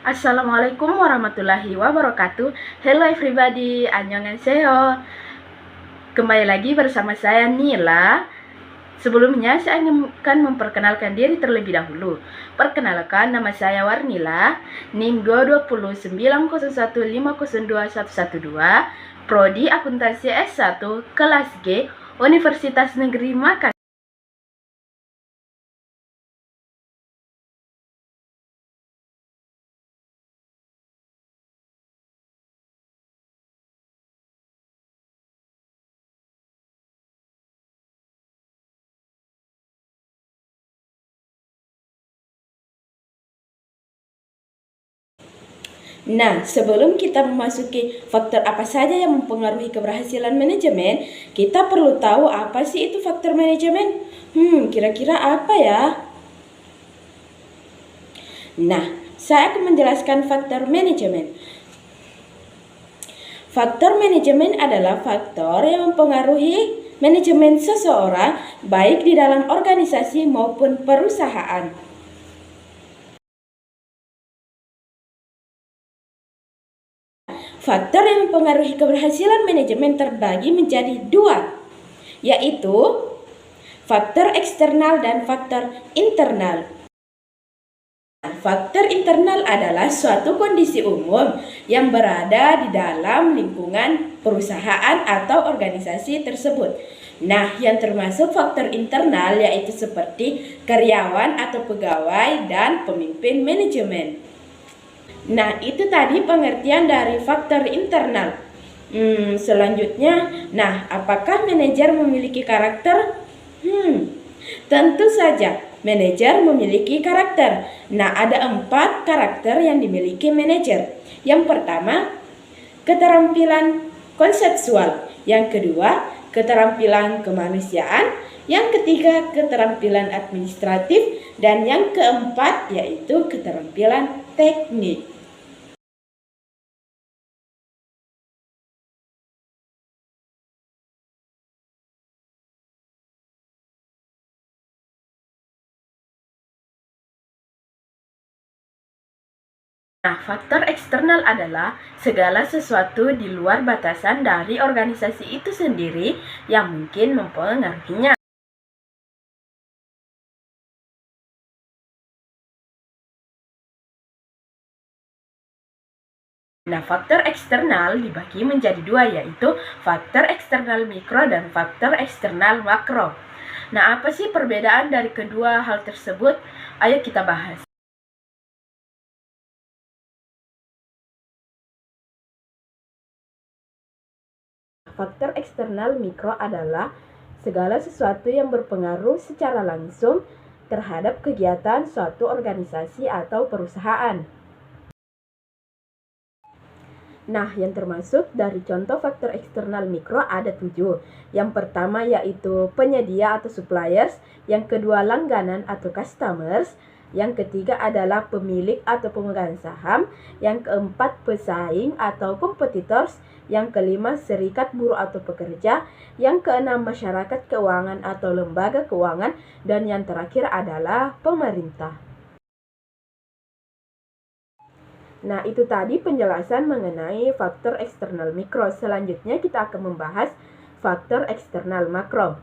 Assalamualaikum warahmatullahi wabarakatuh. Hello everybody, annyeonghaseyo. Kembali lagi bersama saya Nila. Sebelumnya saya akan memperkenalkan diri terlebih dahulu. Perkenalkan, nama saya Warnila, NIM 2209015021112, Prodi Akuntansi S1, kelas G, Universitas Negeri Makassar. Nah, sebelum kita memasuki faktor apa saja yang mempengaruhi keberhasilan manajemen, kita perlu tahu apa sih itu faktor manajemen. Kira-kira apa ya? Nah, saya akan menjelaskan faktor manajemen. Faktor manajemen adalah faktor yang mempengaruhi manajemen seseorang, baik di dalam organisasi maupun perusahaan. Faktor yang mempengaruhi keberhasilan manajemen terbagi menjadi dua, yaitu faktor eksternal dan faktor internal. Faktor internal adalah suatu kondisi umum yang berada di dalam lingkungan perusahaan atau organisasi tersebut. Nah, yang termasuk faktor internal yaitu seperti karyawan atau pegawai dan pemimpin manajemen. Nah, itu tadi pengertian dari faktor internal. Selanjutnya, apakah manajer memiliki karakter? Tentu saja, manajer memiliki karakter. Nah, ada 4 karakter yang dimiliki manajer. Yang pertama, keterampilan konseptual. Yang kedua, keterampilan kemanusiaan. Yang ketiga, keterampilan administratif. Dan yang keempat, yaitu keterampilan teknik. Nah, faktor eksternal adalah segala sesuatu di luar batasan dari organisasi itu sendiri yang mungkin mempengaruhinya. Nah, faktor eksternal dibagi menjadi dua, yaitu faktor eksternal mikro dan faktor eksternal makro. Nah, apa sih perbedaan dari kedua hal tersebut? Ayo kita bahas. Faktor eksternal mikro adalah segala sesuatu yang berpengaruh secara langsung terhadap kegiatan suatu organisasi atau perusahaan. Nah, yang termasuk dari contoh faktor eksternal mikro ada 7. Yang pertama yaitu penyedia atau suppliers, yang kedua langganan atau customers, yang ketiga adalah pemilik atau pemegang saham, yang keempat pesaing atau competitors, yang kelima serikat buruh atau pekerja, yang keenam masyarakat keuangan atau lembaga keuangan, dan yang terakhir adalah pemerintah. Nah, itu tadi penjelasan mengenai faktor eksternal mikro. Selanjutnya kita akan membahas faktor eksternal makro.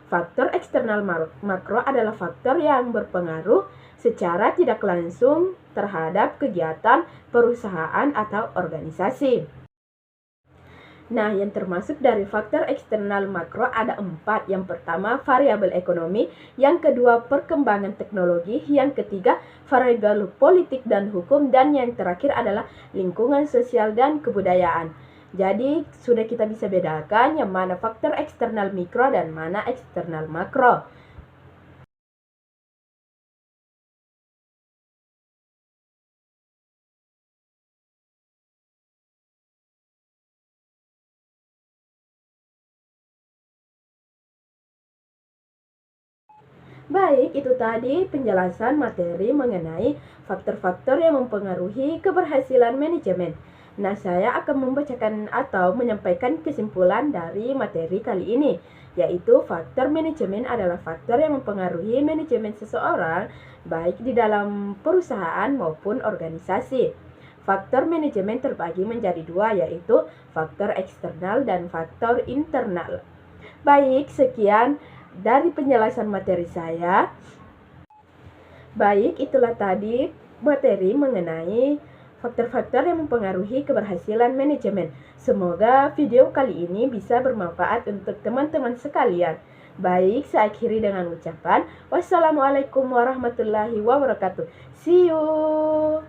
Faktor eksternal makro adalah faktor yang berpengaruh secara tidak langsung terhadap kegiatan perusahaan atau organisasi. Nah, yang termasuk dari faktor eksternal makro ada 4. Yang pertama, variabel ekonomi. Yang kedua, perkembangan teknologi. Yang ketiga, variabel politik dan hukum. Dan yang terakhir adalah lingkungan sosial dan kebudayaan. Jadi, sudah kita bisa bedakan yang mana faktor eksternal mikro dan mana eksternal makro. Baik, itu tadi penjelasan materi mengenai faktor-faktor yang mempengaruhi keberhasilan manajemen. Nah, saya akan membacakan atau menyampaikan kesimpulan dari materi kali ini, yaitu faktor manajemen adalah faktor yang mempengaruhi manajemen seseorang, baik di dalam perusahaan maupun organisasi. faktor manajemen terbagi menjadi dua, yaitu faktor eksternal dan faktor internal. Baik, sekian dari penjelasan materi saya. Baik, itulah tadi materi mengenai faktor-faktor yang mempengaruhi keberhasilan manajemen. Semoga video kali ini bisa bermanfaat untuk teman-teman sekalian. Baik, saya akhiri dengan ucapan wassalamualaikum warahmatullahi wabarakatuh. See you.